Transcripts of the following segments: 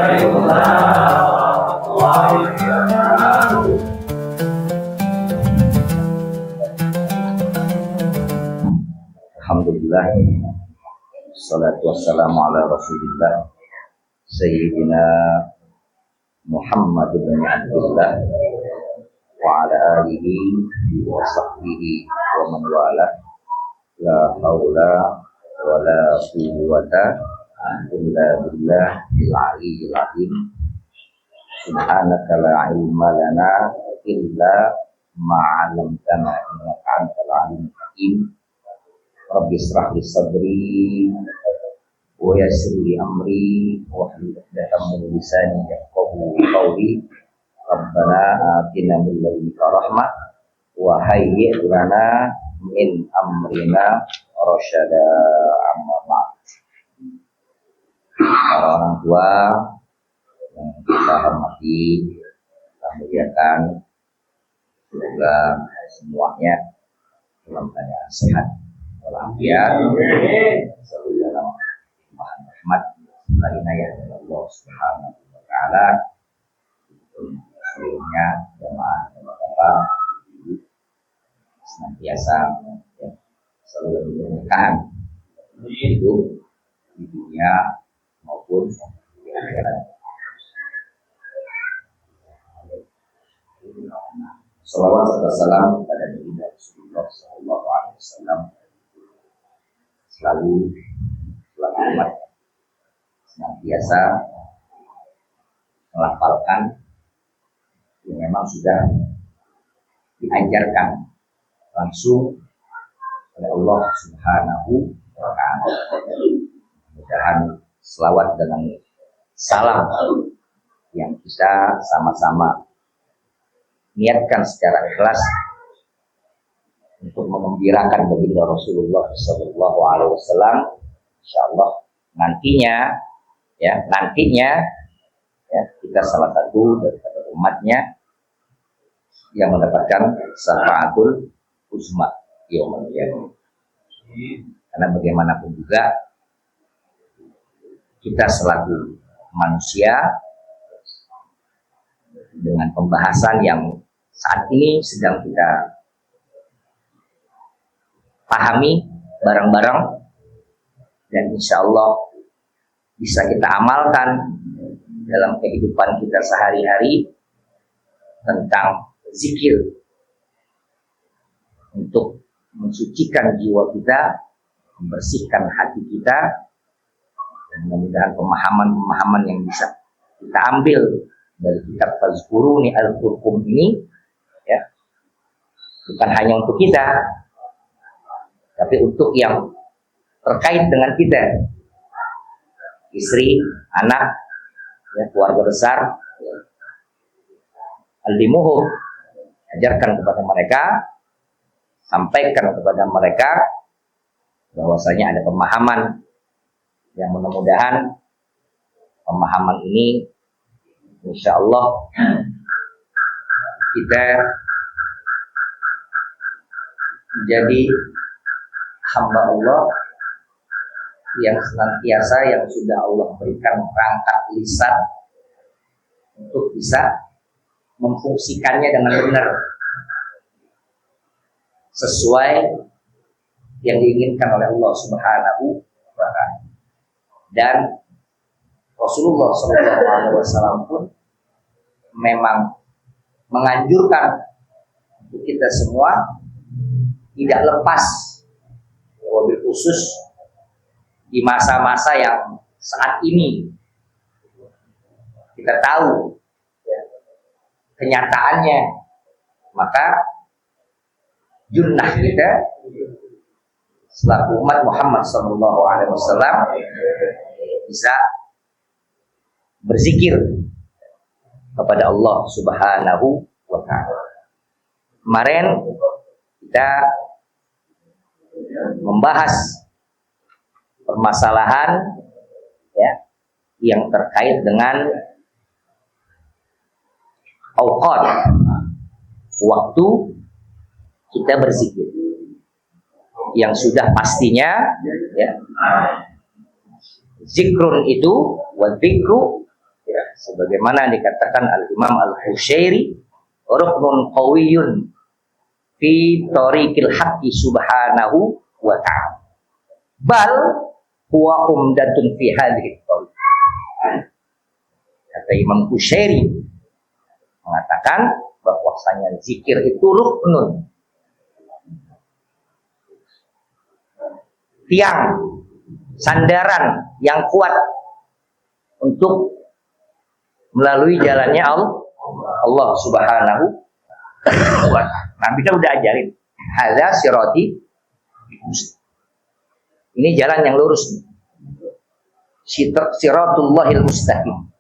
Alhamdulillah, salatu wassalamu ala rasulillah Sayyidina Muhammad bin Abdullah wa ala alihi wa sahbihi wa man wala. La haula wa la quwwata illa billahil aliyyil azim. Subhanaka la ilma lana illa ma 'allamtana innaka antal alimul hakim. Rabbi shrah li sadri wa yassir li amri wahlul 'uqdatam min lisani yafqahu qawli. Rabbana atina min ladunka rahmah wa hayyi' lana min amrina rasyada. Amma ba'd. Para orang tua yang kita hormati, kita muliakan, semoga semuanya dalam keadaan sehat walafiat, selalu dalam limpahan rahmat dan inayah dari Allah Subhanahu wa taala. Seluruhnya jemaah bapak senantiasa selalu berkah hidup di dunia maupun di akhirat. Salawat serta salam kepada Nabi Rasulullah Sallallahu Alaihi Wasallam selalu umat senantiasa melafalkan yang memang sudah diajarkan langsung oleh Allah Subhanahu wa taala. Mudah-mudahan selawat dengan salam yang kita sama-sama niatkan secara ikhlas untuk mengembirakan baginda Rasulullah Sallallahu Alaihi Wasallam. Insyaallah nantinya kita salah satu daripada umatnya yang mendapatkan syafaatul uzma yaumul qiyamah. Karena bagaimanapun juga kita selaku manusia dengan pembahasan yang saat ini sedang kita pahami bareng-bareng dan insya Allah bisa kita amalkan dalam kehidupan kita sehari-hari tentang zikir untuk mensucikan jiwa kita, membersihkan hati kita, dan mudah-mudahan pemahaman-pemahaman yang bisa kita ambil dari kitab Fazkuruni Al-Qurqum ini ya, bukan hanya untuk kita tapi untuk yang terkait dengan kita, istri, anak, ya, keluarga besar, ya. Al-limuhum, ajarkan kepada mereka, sampaikan kepada mereka bahwasanya ada pemahaman yang mudah-mudahan pemahaman ini insya Allah kita menjadi hamba Allah yang senantiasa yang sudah Allah berikan perangkat lisan untuk bisa memfungsikannya dengan benar sesuai yang diinginkan oleh Allah Subhanahu wa taala. Dan Rasulullah SAW pun memang menganjurkan untuk kita semua tidak lepas, wabil khusus di masa-masa yang saat ini kita tahu ya, kenyataannya, maka junnah kita selaku umat Muhammad SAW bisa berzikir kepada Allah Subhanahu wa taala. Kemarin kita membahas permasalahan ya yang terkait dengan auqat, waktu kita berzikir yang sudah pastinya ya, zikrun itu wa dzikru ya, sebagaimana dikatakan Al-Imam Al-Husyairi, ruknun qawiyyun fi tariqil haqqi subhanahu wa ta'ala, bal huwa umdatun fi hadhihi tariq. Kata Imam Husyairi mengatakan bahwasanya zikir itu ruknun, tiang, sandaran yang kuat untuk melalui jalannya Allah Subhanahu wa ta'ala. Nabi kan udah ajarin, hadza sirati, ini jalan yang lurus, siratullahil mustaqim,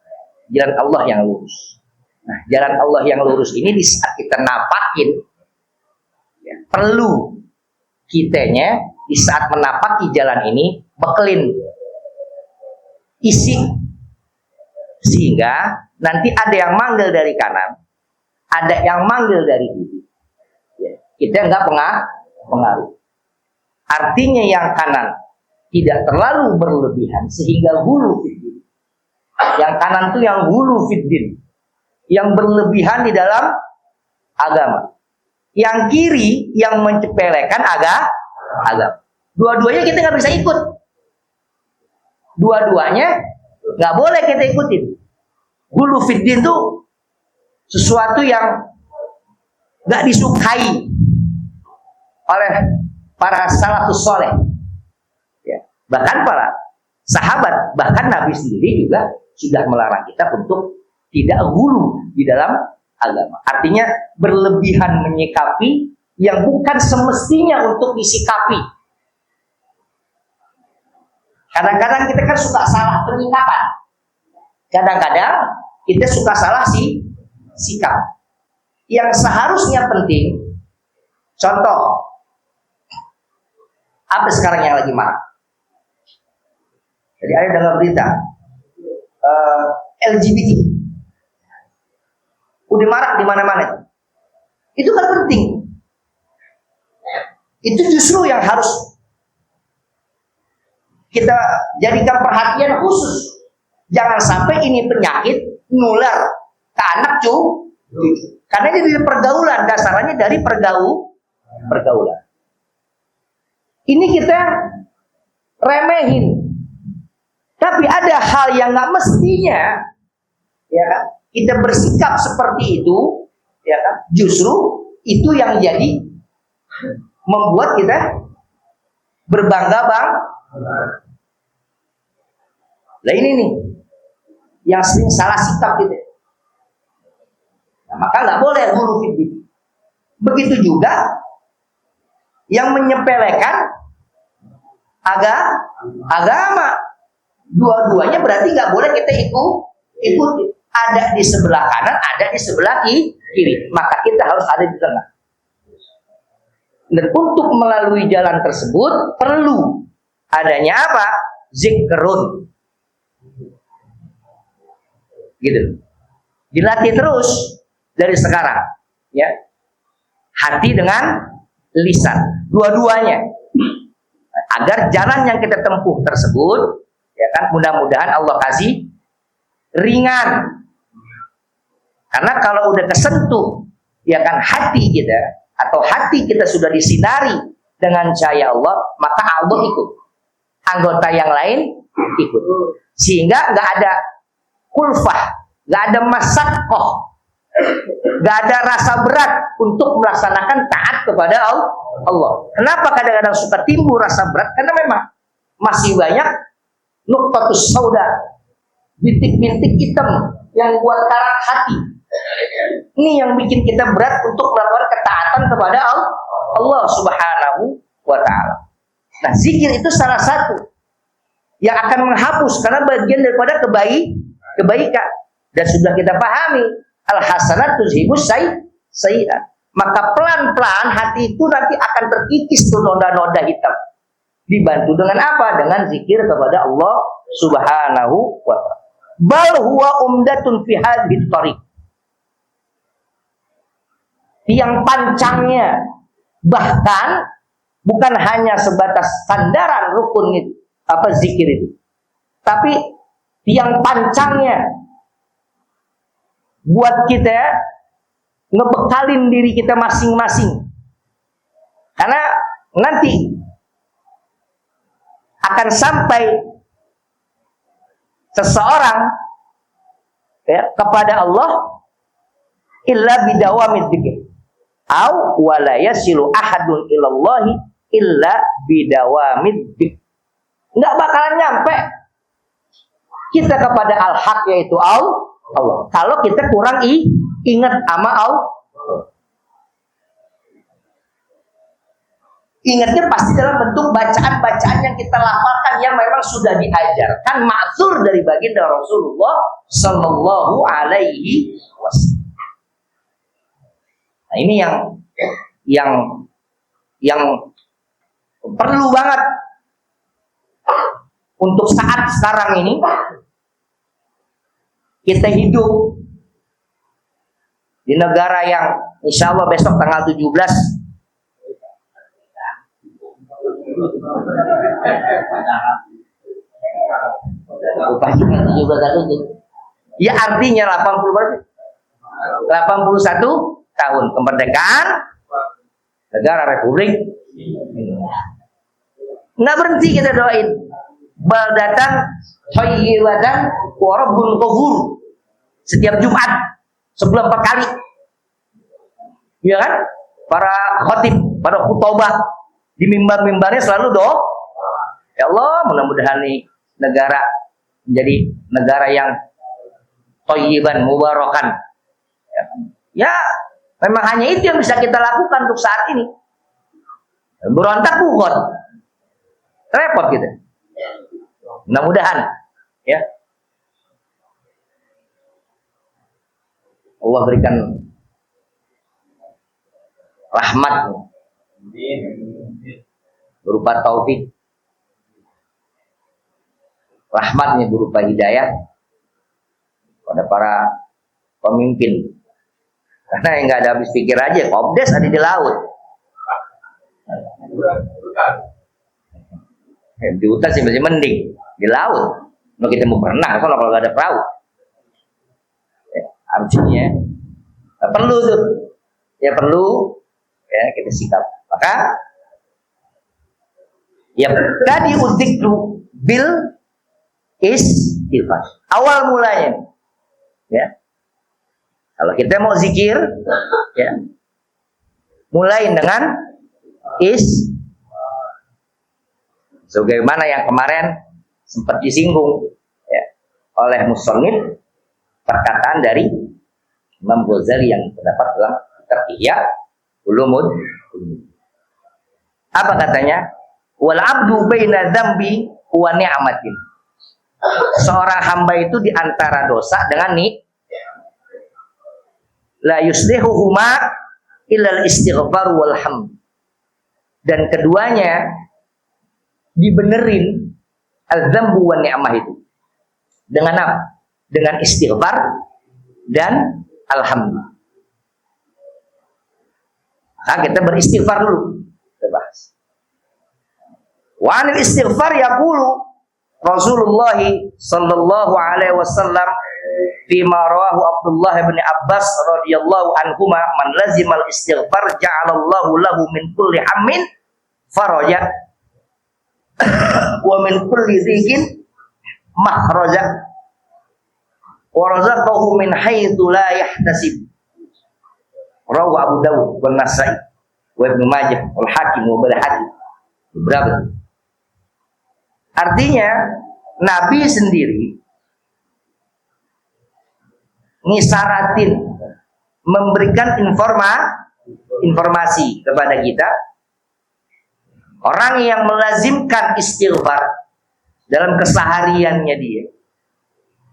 jalan Allah yang lurus. Nah, jalan Allah yang lurus ini di saat kita napakin, ya, perlu kitanya di saat menapaki jalan ini bekelin, isi, sehingga nanti ada yang manggil dari kanan, ada yang manggil dari kiri, ya, kita nggak pengaruh. Artinya yang kanan tidak terlalu berlebihan sehingga hulu fiddin. Yang kanan itu yang hulu fiddin, yang berlebihan di dalam agama. Yang kiri yang mencepelekan agama. Dua-duanya kita nggak bisa ikut. Dua-duanya nggak boleh kita ikutin. Hulu fiddin itu sesuatu yang nggak disukai oleh para salafus soleh. Ya. Bahkan para sahabat, bahkan Nabi sendiri juga sudah melarang kita untuk tidak hulu di dalam agama. Artinya berlebihan menyikapi yang bukan semestinya untuk disikapi. Kadang-kadang kita kan suka salah penyikapan. Kadang-kadang kita suka salah sikap. Yang seharusnya penting, contoh, apa sekarang yang lagi marah? Jadi ada dengar berita LGBT, udah marak di mana-mana. Itu kan penting. Itu justru yang harus kita jadikan perhatian khusus. Jangan sampai ini penyakit nular ke anak cucu. Karena ini dari pergaulan, dasarnya dari pergaulan. Ini kita remehin. Tapi ada hal yang nggak mestinya, ya kan? Kita bersikap seperti itu, ya kan? Justru itu yang jadi membuat kita berbangga. Nah ini nih yang sering salah sikap gitu. Nah, maka nggak boleh hulu fiddin. Begitu juga yang menyepelekan agama. Dua-duanya berarti nggak boleh kita ikuti. Ada di sebelah kanan, ada di sebelah kiri. Maka kita harus ada di tengah. Dan untuk melalui jalan tersebut perlu adanya apa? Zikrun. Gitu. Dilatih terus dari sekarang, ya. Hati dengan lisan, dua-duanya. Agar jalan yang kita tempuh tersebut, ya kan, mudah-mudahan Allah kasih ringan. Karena kalau udah kesentuh, ya kan, hati kita atau hati kita sudah disinari dengan cahaya Allah, maka Allah ikut. Anggota yang lain ikut. Sehingga nggak ada kulfah, nggak ada masyaqqah, nggak ada rasa berat untuk melaksanakan taat kepada Allah. Kenapa kadang-kadang suka timbul rasa berat? Karena memang masih banyak nuqtatus sauda, bintik-bintik hitam yang buat karat hati. Ini yang bikin kita berat untuk melakukan ketaatan kepada Allah Subhanahu wa ta'ala. Nah, zikir itu salah satu yang akan menghapus, karena bagian daripada kebaikan. Dan sudah kita pahami, al-hasanat tuzhibus sayyi'at. Maka pelan-pelan hati itu nanti akan terkikis tuh noda-noda hitam. Dibantu dengan apa? Dengan zikir kepada Allah Subhanahu wa ta'ala. Bal huwa umdatun fi hadhihi thariq. Tiang pancangnya, bahkan bukan hanya sebatas sandaran rukun itu, apa zikir itu, tapi tiang pancangnya buat kita ngebekalin diri kita masing-masing. Karena nanti akan sampai seseorang kepada Allah illa bidawamid dzikr au wala yasilu ahadun ilallahi illa bidawamid dzikr. Enggak bakalan nyampe kita kepada al-haq, yaitu Allah, kalau kita kurang ingat sama Allah. Ingatnya pasti dalam bentuk bacaan-bacaan yang kita lafalkan yang memang sudah diajarkan ma'tsur dari baginda Rasulullah sallallahu alaihi wasallam. Nah, ini yang perlu banget untuk saat sekarang ini kita hidup di negara yang insya Allah besok tanggal 17 ya, artinya 81 tahun kemerdekaan negara Republik Indonesia. Nggak berhenti kita doain baldatan thayyibatan wa rabbul ghafur setiap Jumat sebelum 4 kali, ya kan? Para khotib, para khutbah di mimbar-mimbarnya selalu doa, ya Allah, mudah-mudahan nih negara menjadi negara yang thayyiban mubarakan. Ya, memang hanya itu yang bisa kita lakukan untuk saat ini. Berontak bukan repot gitu. Mudah-mudahan ya Allah berikan rahmat berupa taufik, rahmatnya berupa hidayah pada para pemimpin. Karena yang nggak ada habis pikir aja, Kopdes ada di laut. Di hutan sih masih mending, di laut. Kalau kita mau berenang, kalau nggak ada perahu. Artinya perlu tuh, ya perlu ya kita sikap. Maka ya tadi udzikru bil istighfar. Awal mulanya, ya. Kalau kita mau zikir, ya, mulai dengan sebagaimana yang kemarin sempat disinggung ya, oleh musannif, perkataan dari Imam Ghazali yang terdapat dalam kitab Ihya Ulumuddin. Apa katanya? Wal abdu baina dzambi wa ni'matin. Seorang hamba itu di antara dosa dengan la yuslihuhuma illal istighfar wal hamd. Dan keduanya dibenerin al-dzambu wa ni'mah itu. Dengan apa? Dengan istighfar dan alhamdulillah. Nah, kita beristighfar dulu. Kita bahas. Wa anil istighfar yaqulu Rasulullah sallallahu alaihi wasallam fima rawahu Abdullah bin Abbas radhiyallahu anhuma, man lazimal istighfar ja'alallahu lahu min kulli hammin faraja wa min kulli dhiqin makhraja wa razaqahu min haitsu la yahtasib. Rawahu Abu Dawud wa Nasa'i wa Ibnu Majah wal Hakim wa Baihaqi. Berapa? Artinya Nabi sendiri ngisaratin, memberikan informasi kepada kita, orang yang melazimkan istighfar dalam kesehariannya dia,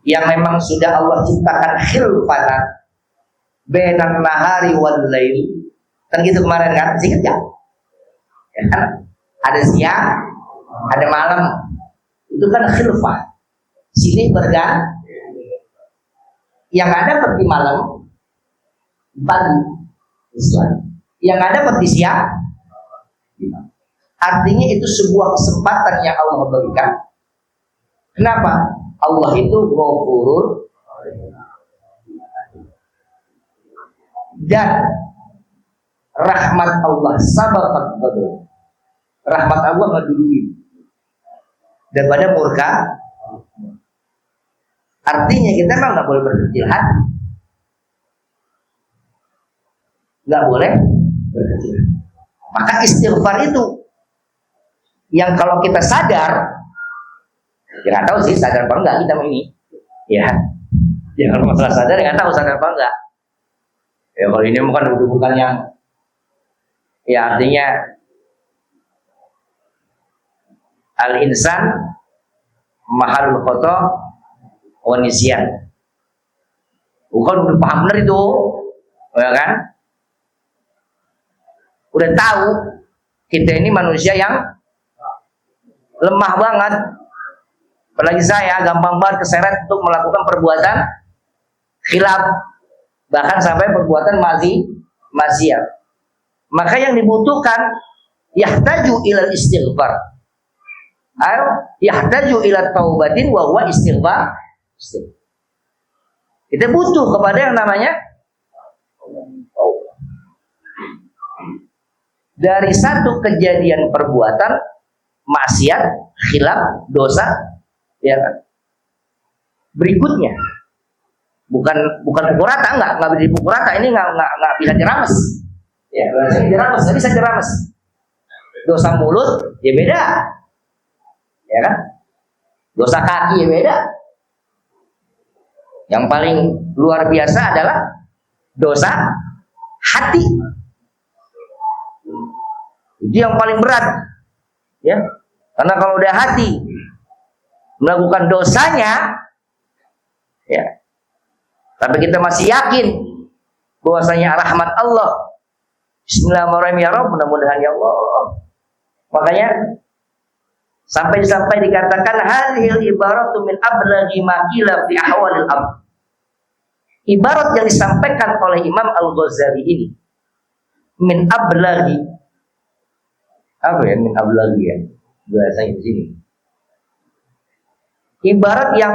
yang memang sudah Allah ciptakan khilfatan bainan nahari wal lail, kan gitu kemarin kan, sih kerja ya kan? Ada siang, ada malam, itu kan khilfah, silih berganti. Yang ada seperti malam, pagi, siang. Yang ada seperti siang. Artinya itu sebuah kesempatan yang Allah berikan. Kenapa? Allah itu Ghafurur. dan rahmat Allah sabaqat ghadab. Rahmat Allah ngeduluin daripada murka. Artinya kita memang nggak boleh berkecil hati, nggak boleh berkecil hati. Maka istighfar itu yang kalau kita sadar, ya nggak tahu sih sadar apa enggak kita ini, ya kalau masalah sadar nggak tahu sadar apa enggak. Ya kalau ini bukan yang, ya artinya al-insan mahalul khoto wanisian. Bukan udah paham benar itu, ya kan? Udah tahu kita ini manusia yang lemah banget. Apalagi saya gampang banget keseret untuk melakukan perbuatan khilaf, bahkan sampai perbuatan maksiat. Maka yang dibutuhkan yahtaju ilal istighfar, yahtaju ila taubatin wa huwa istighfar. Kita butuh kepada yang namanya dari satu kejadian perbuatan maksiat, khilaf, dosa, ya kan? Berikutnya bukan pukul rata, enggak bisa dipukul rata, ini enggak bisa dirames. Ya, dirames, enggak bisa dirames. Dosa mulut ya beda. Ya kan? Dosa kaki ya beda. Yang paling luar biasa adalah dosa hati. Itu yang paling berat. Ya. Karena kalau udah hati melakukan dosanya, ya. Tapi kita masih yakin bahwasanya rahmat Allah. Bismillahirrahmanirrahim, ya Rabb, mudah-mudahan ya Allah. Makanya sampai dikatakan hadhil ibaratu min ablaghi ma qila fi ahwalil abd. Ibarat yang disampaikan oleh Imam Al-Ghazali ini min ablaghi, apa ya min ablaghi ya bahasanya di sini, ibarat yang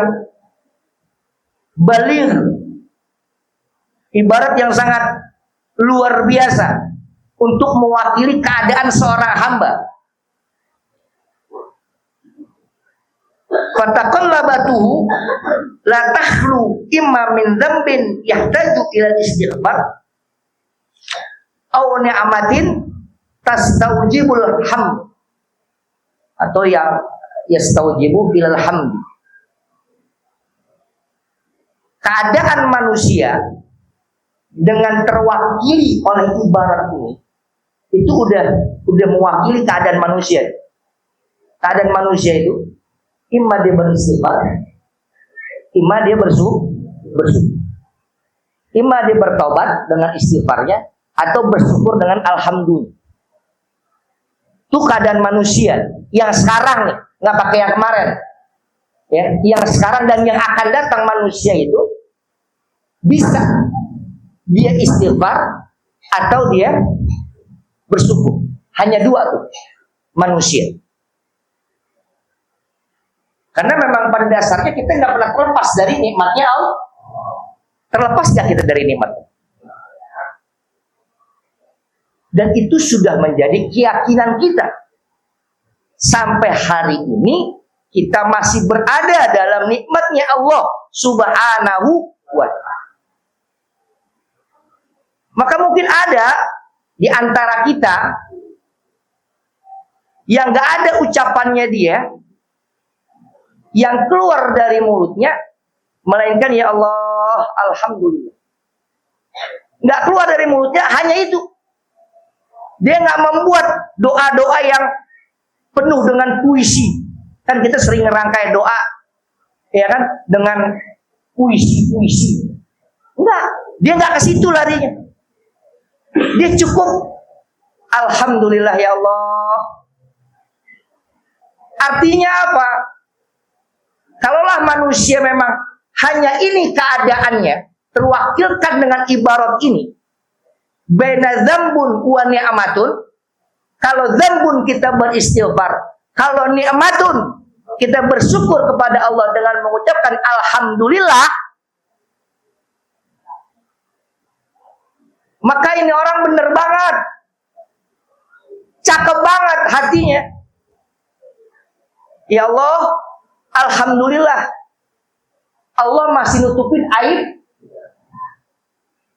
baligh, ibarat yang sangat luar biasa untuk mewakili keadaan seorang hamba. Fataqallabatuhu la takhlu imma min dzambin yahtaju ila istighfar aw ni'matin tastaujibul hamd atau ya yastaujibu bilal hamd. Keadaan manusia dengan terwakili oleh ibarat ini itu udah mewakili keadaan manusia. Keadaan manusia itu imma dia beristighfar, imma dia bersyukur, imma dia bertobat dengan istighfarnya atau bersyukur dengan alhamdulillah. Itu keadaan manusia yang sekarang nih, nggak pakai yang kemarin. Ya, yang sekarang dan yang akan datang manusia itu bisa dia istighfar atau dia bersyukur. Hanya dua tuh manusia. Karena memang pada dasarnya kita nggak pernah terlepas dari nikmatnya Allah. Terlepas nggak kita dari nikmat? Dan itu sudah menjadi keyakinan kita. Sampai hari ini kita masih berada dalam nikmatnya Allah Subhanahu wa ta'ala. Maka mungkin ada di antara kita yang nggak ada ucapannya dia, yang keluar dari mulutnya melainkan ya Allah, alhamdulillah. Nggak keluar dari mulutnya hanya itu. Dia nggak membuat doa-doa yang penuh dengan puisi. Kan kita sering ngerangkai doa, ya kan, dengan puisi-puisi. Enggak, dia nggak ke situ larinya. Dia cukup alhamdulillah ya Allah. Artinya apa? Kalaulah manusia memang hanya ini keadaannya, terwakilkan dengan ibarat ini, baina dzambun wa ni'matun. Kalau dzambun kita beristighfar, kalau ni'matun kita bersyukur kepada Allah dengan mengucapkan alhamdulillah, Maka ini orang bener banget, cakep banget hatinya. Ya Allah, alhamdulillah, Allah masih nutupin aib.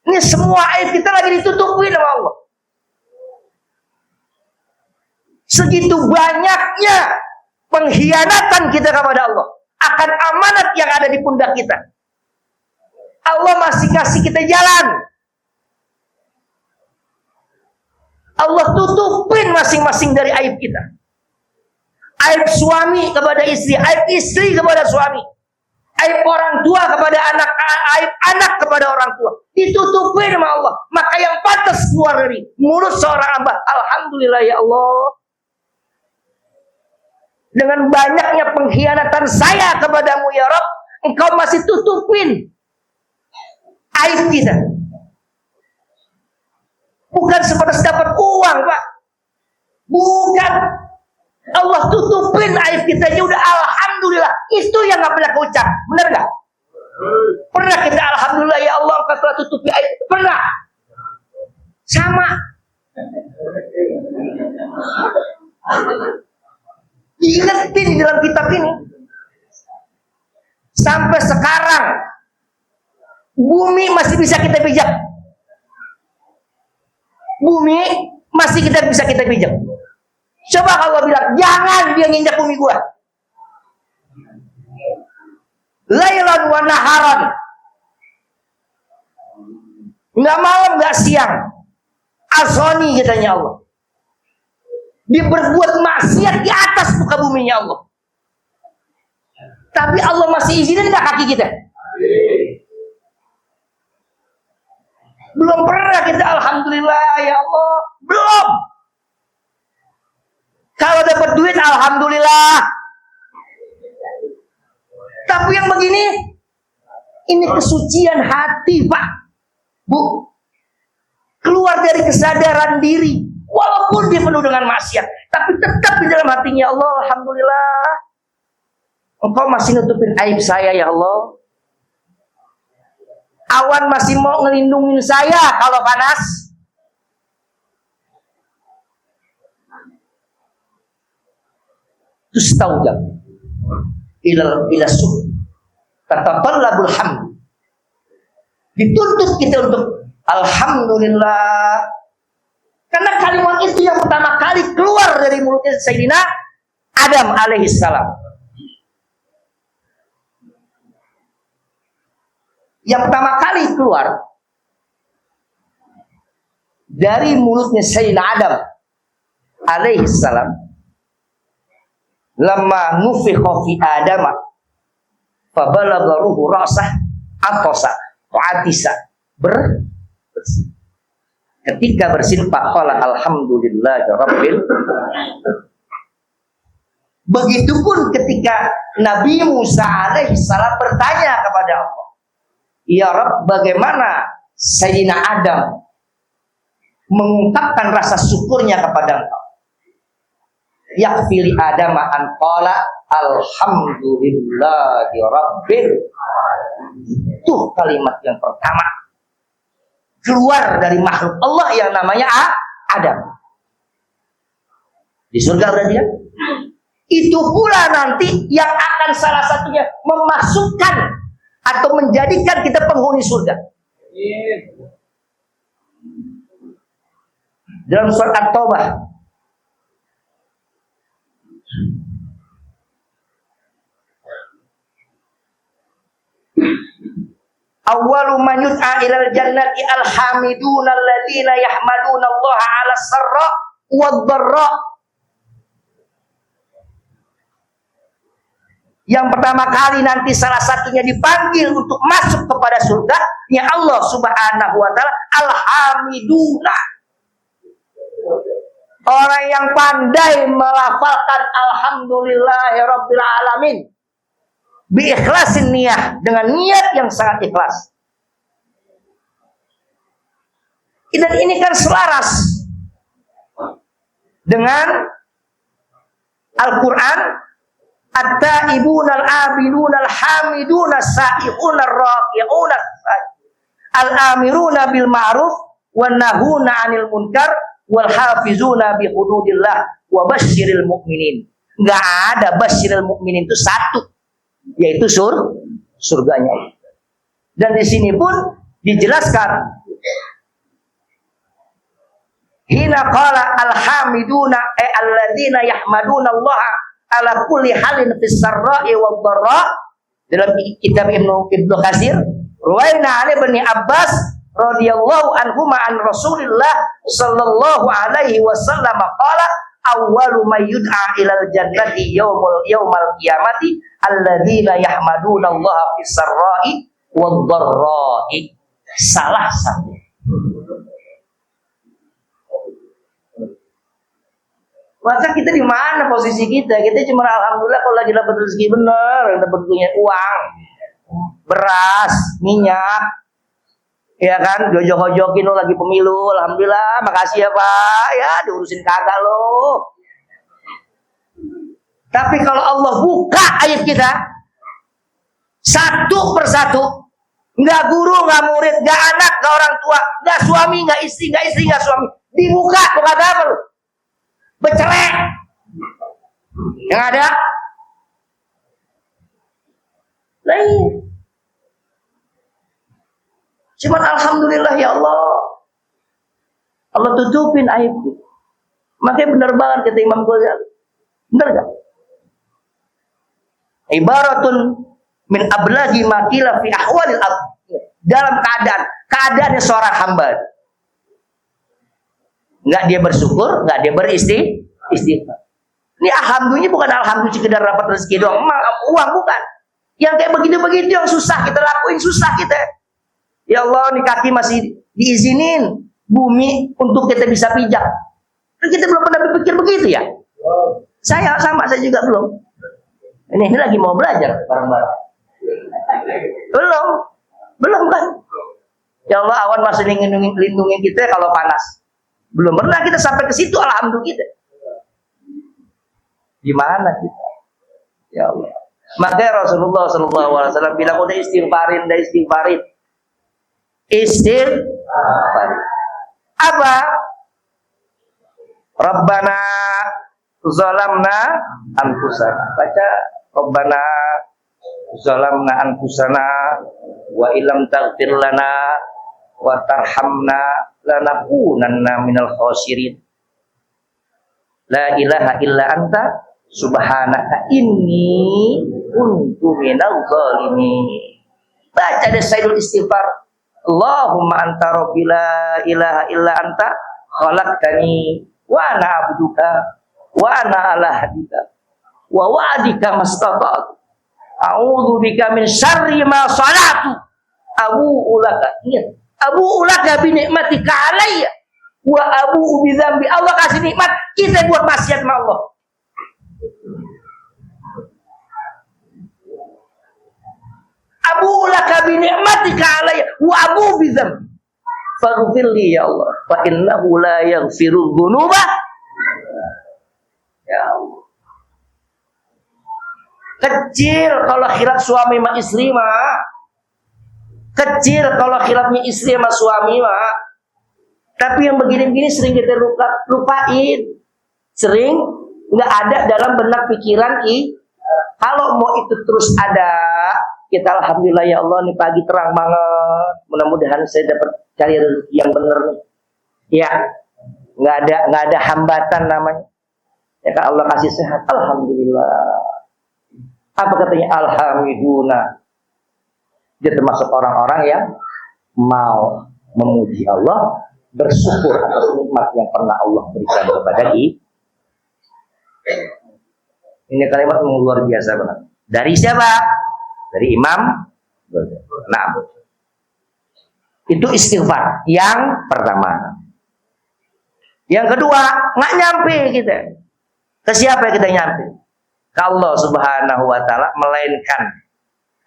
Ini semua aib kita lagi ditutupin sama Allah. Segitu banyaknya pengkhianatan kita kepada Allah akan amanat yang ada di pundak kita. Allah masih kasih kita jalan. Allah tutupin masing-masing dari aib kita. Aib suami kepada istri, aib istri kepada suami, aib orang tua kepada anak, aib anak kepada orang tua, ditutupin sama Allah. Maka yang pantas keluar dari mulut seorang hamba, alhamdulillah ya Allah, dengan banyaknya pengkhianatan saya kepadamu ya Rabb, engkau masih tutupin aib kita. Bukan sebatas dapat uang, Pak. Bukan. Allah tutupin aib kita aja udah alhamdulillah. Itu yang gak pernah keucap. Benar gak? Pernah kita alhamdulillah ya Allah engkau telah tutupi aib? Pernah. Sama. Diingetin di dalam kitab ini. Sampai sekarang bumi masih bisa kita pijak. Bumi masih bisa kita pijak. Coba kalau bilang jangan dia nginjak bumi gua. Lailan wa naharan. Enggak malam enggak siang. Asoni katanya Allah. Dia berbuat maksiat di atas muka buminya Allah. Tapi Allah masih izinin enggak kaki kita? Belum pernah kita alhamdulillah ya Allah. Belum. Kalau dapat duit alhamdulillah. Tapi yang begini, ini kesucian hati Pak, Bu. Keluar dari kesadaran diri. Walaupun dia penuh dengan maksiat, tapi tetap di dalam hatinya Allah, alhamdulillah. Engkau masih nutupin aib saya ya Allah. Awan masih mau ngelindungin saya kalau panas. Tustaujab ila sub tatatallabul hamd. Dituntut kita untuk alhamdulillah. Karena kalimat itu yang pertama kali keluar dari mulutnya Sayyidina Adam alaihissalam. Yang pertama kali keluar dari mulutnya Sayyidina Adam alaihissalam, lamma nufikha fi Adama fabalagha ruhu rasah atosa atisa bersih. Ketika bersin faqala alhamdulillahi rabbil. Begitupun ketika Nabi Musa alaihissalam bertanya kepada Allah, ya Rabb, bagaimana Sayyidina Adam mengungkapkan rasa syukurnya kepada Engkau? Yakfili Adam an qala alhamdulillahi rabbil. Itu kalimat yang pertama keluar dari makhluk Allah yang namanya Adam. Di surga berarti kan? Itu pula nanti yang akan salah satunya memasukkan atau menjadikan kita penghuni surga. Dalam surat At-Taubah awwalu man yud'a ilal jannati alhamiduna alladziina yahmaduna Allah 'ala sarra wad dharra. Yang pertama kali nanti salah satunya dipanggil untuk masuk kepada surga ya Allah Subhanahu wa taala alhamiduna. Orang yang pandai melafalkan alhamdulillahirabbil alamin bi ikhlasin niyah, dengan niat yang sangat ikhlas. Dan ini kan selaras dengan Al-Quran, at-taibuna al-abiduna al-hamiduna as-saihuna ar-raqi'una al-amiruna bil ma'ruf wan nahuna 'anil munkar wal hafizuna bi hududillah wa basyiril mu'minin. Enggak ada basyiril mu'minin itu satu, yaitu surganya. Dan di sini pun dijelaskan hina qala alhamiduna alladzina yahmaduna Allah ala kulli halin fis sarra'i wad dharra, dalam kitab Ibnu Katsir, ruwaina Ali bin Abbas radhiyallahu anhuma an Rasulillah sallallahu alaihi wasallam qala awwalu may yud'a ilal jannati yaumal qiyamati alladzina yahmaduna Allah fis sarra'i wad dharra'i. Salah satu. Maka kita di mana posisi kita? Kita cuma alhamdulillah kalau lagi dapat rezeki bener, dapat punya uang, beras, minyak, ya kan? Jojok-jojokin lo lagi pemilu, alhamdulillah, makasih ya Pak, ya diurusin kagak lo. Tapi kalau Allah buka ayat kita satu persatu, nggak guru, nggak murid, nggak anak, nggak orang tua, nggak suami, nggak istri, nggak suami, dibuka, bukan apa lo? Becelek yang ada lain. Cuman alhamdulillah ya Allah, Allah tutupin aib. Makanya benar banget kata Imam Ghazali, benar gak? Ibaratun min ablagi makila fi ahwalil abd, dalam keadaannya seorang hamba, nggak dia bersyukur, nggak dia beristighfar. Ini alhamdulillah bukan alhamdulillah sekedar dapat rezeki doang, uang bukan. Yang kayak begitu-begitu yang susah kita lakuin, susah kita. Ya Allah, nih kaki masih diizinin bumi untuk kita bisa pijak. Kita belum pernah berpikir begitu ya. Saya juga belum. Ini lagi mau belajar bareng-bareng. Belum kan? Ya Allah, awan masih lindungi kita kalau panas. Belum pernah kita sampai ke situ, alhamdulillah kita. Gimana kita? Ya Allah. Maka Rasulullah SAW bilang udah istighfarin. Istighfar. Apa? Rabbana zalamna anfusana. Baca Rabbana zalamna anfusana wa illam taghfir lana wa tarhamna lanakunanna minal khasirin. La ilaha illa anta subhanaka inni kuntu minal zalimin. Baca deh Sayyidul Istighfar. Allahumma anta rabbi la ilaha illa anta khalaqtani wa ana abduka wa ana ala hadika wa wa'dika mastata'tu a'udzu bika min syarri ma salatu abu'u laka. Ingat, abu'u laka bi ni'matika alayya wa abu'u bi dzambi. Allah kasih nikmat, kita buat maksiat sama Allah. Abu'u laka bi ni'matika alayya wa abu'u bi dzambi faghfirli ya Allah fa innahu la yaghfiru dzunuba ya Allah. Kecil kalau khilaf suami sama istri mah. Kecil kalau khilafnya istri sama suami mah. Tapi yang begini-begini sering kita lupain. Sering nggak ada dalam benak pikiran. Kalau mau itu terus ada, kita alhamdulillah ya Allah, nih pagi terang banget. Mudah-mudahan saya dapat cari rezeki yang benar nih. Ya, nggak ada hambatan namanya. Ya kan Allah kasih sehat, alhamdulillah. Apa katanya? Alhamdulillah. Dia termasuk orang-orang yang mau memuji Allah, bersyukur atas nikmat yang pernah Allah berikan kepada kita. Ini kalimat yang luar biasa banget. Dari siapa? Dari Imam. Nah, itu istighfar yang pertama. Yang kedua, nggak nyampe kita. Ke siapa kita nyampe? Ke Allah Subhanahu wa Ta'ala, melainkan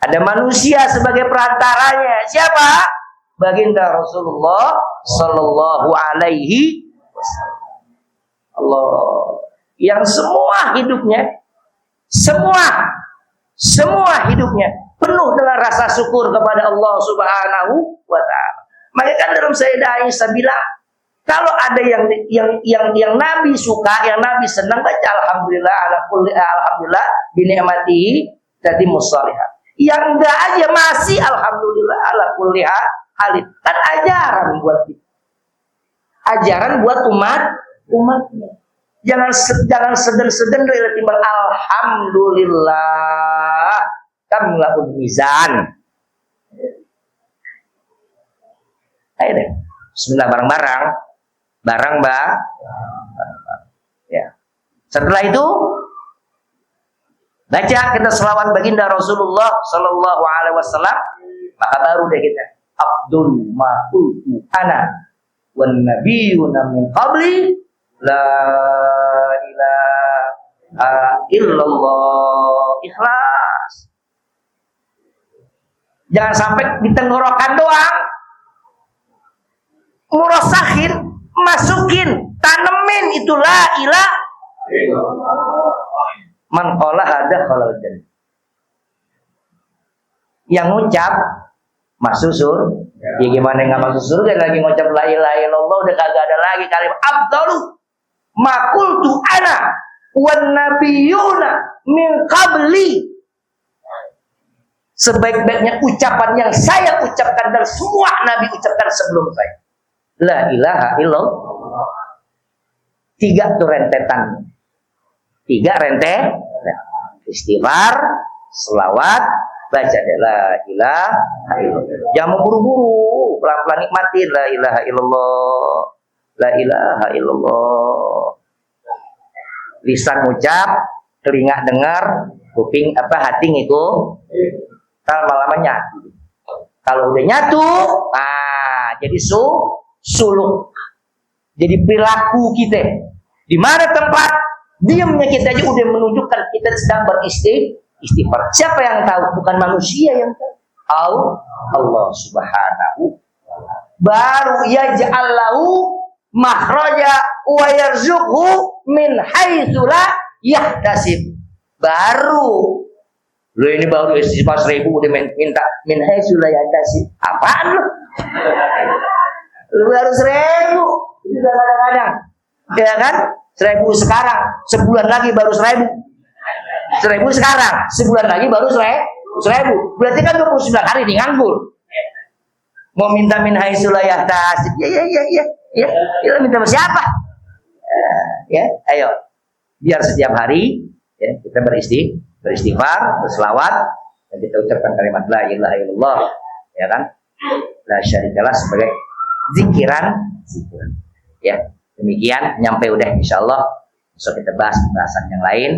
ada manusia sebagai perantaranya. Siapa? Baginda Rasulullah Sallallahu Alaihi Wasallam. Allah yang semua hidupnya, semua hidupnya penuh dengan rasa syukur kepada Allah Subhanahu wa Ta'ala. Makanya kan dalam Sayyidah Aisyah bilang, kalau ada yang Nabi suka, yang Nabi senang, baca alhamdulillah ala kulli alhamdulillah bi ni'matihi tatimmus shalihat. Yang enggak aja masih alhamdulillah ala kulli halin. Kan ajaran buat kita. Ajaran buat umatnya. Jangan seden-seden dari timbal alhamdulillah tamla'ul mizan. Ayo deh. Bismillah bareng-bareng. Bareng, Mbak. Ya. Setelah itu baca kita selawat baginda Rasulullah sallallahu alaihi wasallam, maka baru deh kita Abdul ma qultu ana wan nabiyyuna min qabli la ilaha illallah. Ikhlas. Jangan sampai di tenggorokan doang. Murasahin, masukin, tanemin, itulah ilah. Man qala hada khalal jannah. Yang ngucap masuk surga. Ya gimana nggak masuk surga lagi ngucap la ilaha illallah, udah kagak ada lagi kalimat afdalu ma qultu ana wan nabiyuna min qabli. Sebaik-baiknya ucapan yang saya ucapkan dan semua nabi ucapkan sebelum saya. La ilaha illallah. 3 tuh rentetan. 3 rente. Istighfar, selawat, baca la ilaha illallah. Jangan buru-buru, pelan-pelan nikmatin la ilaha illallah. La ilaha illallah. Lisan ucap, telinga dengar, kuping hati ngikut. Kalau lama nyatu. Kalau udah nyatu, jadi suluk. Jadi perilaku kita. Di mana tempat diamnya kita aja udah menunjukkan kita sedang beristighfar. Siapa yang tahu? Bukan manusia yang tahu. Allah Subhanahu. Baru yaj'allahu makhraja wa yarzuqhu min haitsu la yahtasib. Baru lu ini baru istighfar 1000 udah minta min haitsu la yahtasib. Apaan lu? Lu baru 1000 juga kadang-kadang, ya kan? 1000 sekarang, sebulan lagi baru 1000. 1000 sekarang, sebulan lagi baru 1000. Berarti kan 29 hari nih nganggur. Mau minta min haitsu la yahtasib. Ya, minta sama siapa? Ya, ayo. Biar setiap hari ya, kita beristighfar, berselawat, dan kita ucapkan kalimat la ilaha illallah, ya kan? La syarikalah sebagai zikiran. Ya, demikian nyampe udah insyaallah. Besok kita bahas pembahasan yang lain,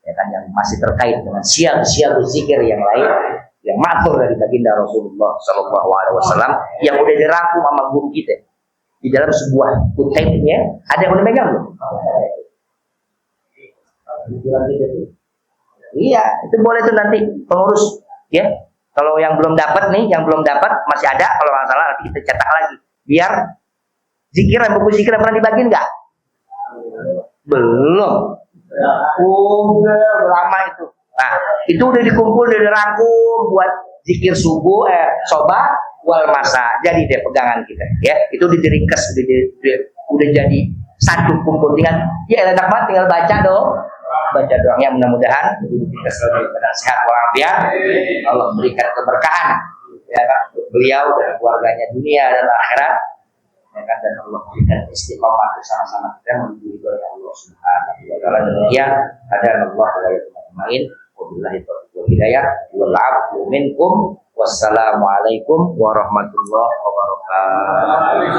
ya kan, yang masih terkait dengan syiar-syiar zikir yang lain yang matur dari baginda Rasulullah sallallahu alaihi wasallam yang udah dirangkum sama guru kita di dalam sebuah kutubnya. Ada yang udah megang belum? Iya, itu boleh tuh nanti pengurus ya. Kalau yang belum dapat nih, yang belum dapat masih ada, kalau nggak salah nanti kita cetak lagi. Biar zikiran, buku zikiran pernah dibagiin nggak? Belum. Udah lama itu. Nah, itu udah dikumpul, udah dirangkum buat zikir subuh, sobat wal masa. Jadi deh pegangan kita, ya. Itu udah diringkes, udah jadi satu kumpul. Tinggal enak banget, tinggal baca dong. Baca doangnya, mudah-mudahan kita selalu sehat walafiat. Allah berikan keberkahan, ya kan, untuk beliau dan keluarganya dunia dan akhirat. Ya kan, dan Allah berikan istiqomah bersama-sama kita menuju ridho Allah Subhanahu wa taala. Demikian ada Allah wa yatmain. Wabillahi taufiq wal hidayah. Wal 'afwu minkum. Wassalamualaikum warahmatullahi wabarakatuh.